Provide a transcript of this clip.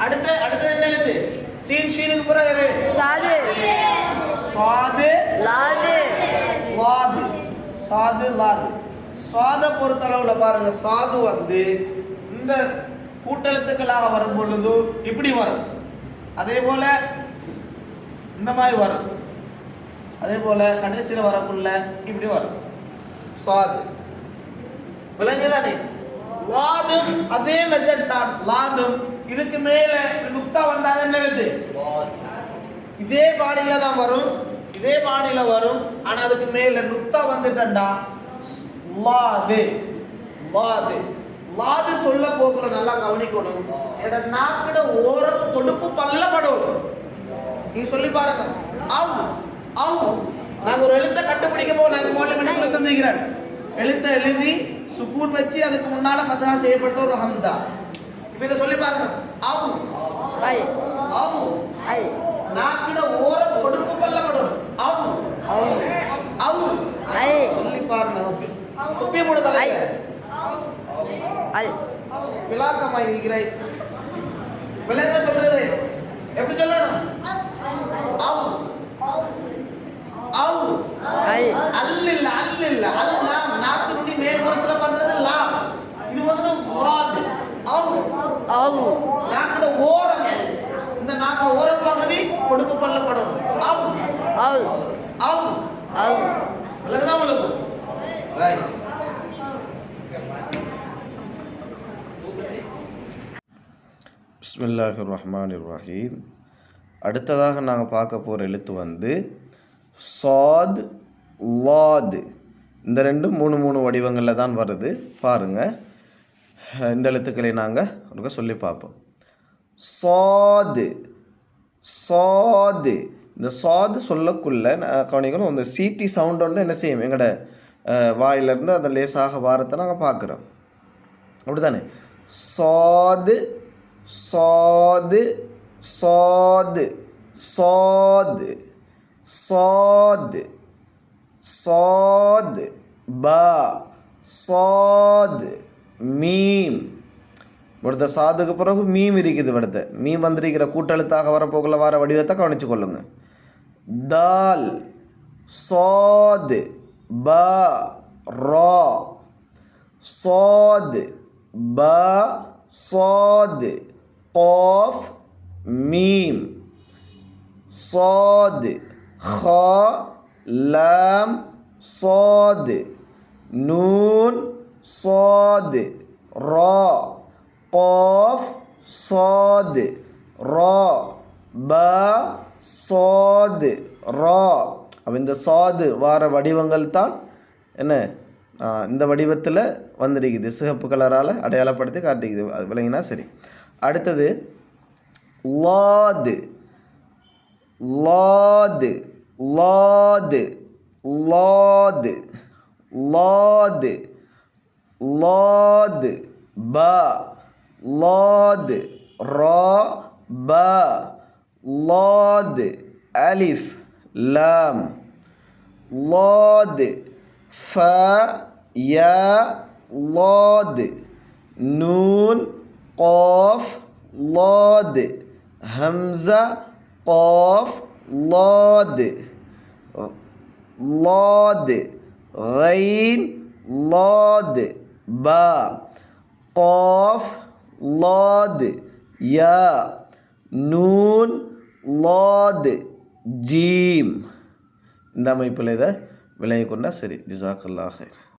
அடுத்து என்ன எழுத்து? சீன் ஷீனுக்கு பிறகு சாது சாது லாது லாது சாது லாது. சாதை பொறுத்தளவுல பாருங்க, சாது வந்து இந்த கூட்டெழுத்துக்களாக வரும் பொழுது இப்படி வரும், அதே போல இந்த மாதிரி வரும், அதே போல கடைசியில் வரக்குள்ள இப்படி வரும் சாது. விளங்குதானே? லாதும் அதே மெத்தட் தான். லாதும் இதுக்கு மேல நுக்தா வந்தாங்க என்ன எழுது? இதே பாணியில தான் வரும், இதே பாணியில வரும். ஆனா அதுக்கு மேல நுக்தா வந்துட்டா லாது லாது லாது சொல்ல போக்குல நல்லா கவனிக்கணும். எட நாக்கிட ஓரம் தொடுப்பு பல்லப்படும். நீங்க சொல்லி பாருங்க. ஆவு ஆவு. நாங்க ஒரு எழுத்தை கண்டுபிடிக்க போவோம். நாங்க முதல்ல என்ன சொல்லி தந்துக்கிறேன், எழுத்தை எழுதி சுக்கூன் வச்சு அதுக்கு முன்னால ஃபதஹா செய்யப்பட்ட ஒரு ஹம்சா. இப்போ இதை சொல்லி பாருங்க. ஆவு ஐ ஆவு ஐ நாக்கிட ஓரம் தொடுப்பு பல்லப்படும். ஆவு ஆவு ஐ சொல்லி பாருங்க. ஓகே, தொப்பி போட தலை ஐ விலாக்கமாய் இருக்கிறாய். விளங்க சொல்றது எப்படி சொல்லணும்? ஆவு ஆவு ஐ அல்ல அல்லாம் நாக்கு நுனி மேல் முரசுல பண்றது லாம். இது வந்து வாது. ஆவு ஆவு நாக்குல ஓரம், இந்த நாக்குல ஓரம் பகுதி கொடுப்பு பல்லப்படணும். ஆவு ஆவு ஆவு ஆவு விளங்குதா உங்களுக்கு? ரைட். பிஸ்மில்லாஹிர் ரஹ்மானிர் ரஹீம். அடுத்ததாக நாங்கள் பார்க்க போகிற எழுத்து வந்து சாத் லாத். இந்த ரெண்டும் மூணு வடிவங்களில் தான் வருது. பாருங்கள், இந்த எழுத்துக்களை நாங்கள் ஒருக்க சொல்லி பார்ப்போம். சாது சாது. இந்த சாது சொல்லக்குள்ள கவனிக்கணும், இந்த சிடி சவுண்ட் ஒன்று என்ன செய்யும், எங்களோட வாயிலிருந்து அந்த லேசாக வாரத்தை நாங்கள் பார்க்குறோம். அப்படி தானே? சாது சாது சாது சாது சாது சாது பா சாது மீம். இവിടുത്തെ சாதுக்கு பிறகு மீம் இருக்குது. இവിടുത്തെ மீம் வந்திருக்கிற கூட்டெழுத்தாக வரப்போக்குள்ள வர வடிவத்தை கவனிச்சு கொள்ளுங்க. தால் சாது பா ரா சாது பா சாது قاف ميم صاد خا لام صاد نون صاد را قاف صاد را با صاد را. அப்போ இந்த சாது வார வடிவங்கள் தான் என்ன இந்த வடிவத்தில் வந்திருக்குது. சிகப்பு கலரால் அடையாளப்படுத்தி காட்டிக்குது. அது விளங்கினா சரி. அடுத்தது லாது லாது லாது லாது லாது லாது பா லாது ரா பா லாது அலிஃப் லாம் லாது ஃப யா லாது நூன் قاف لاد همزة قاف لاد لاد غين لاد با قاف لاد يا نون لاد جيم. இந்த அமைப்பில் இதை விளங்கிக்கொண்டா சரி. ஜிசாக்கல்லாஹ் ஹைர்.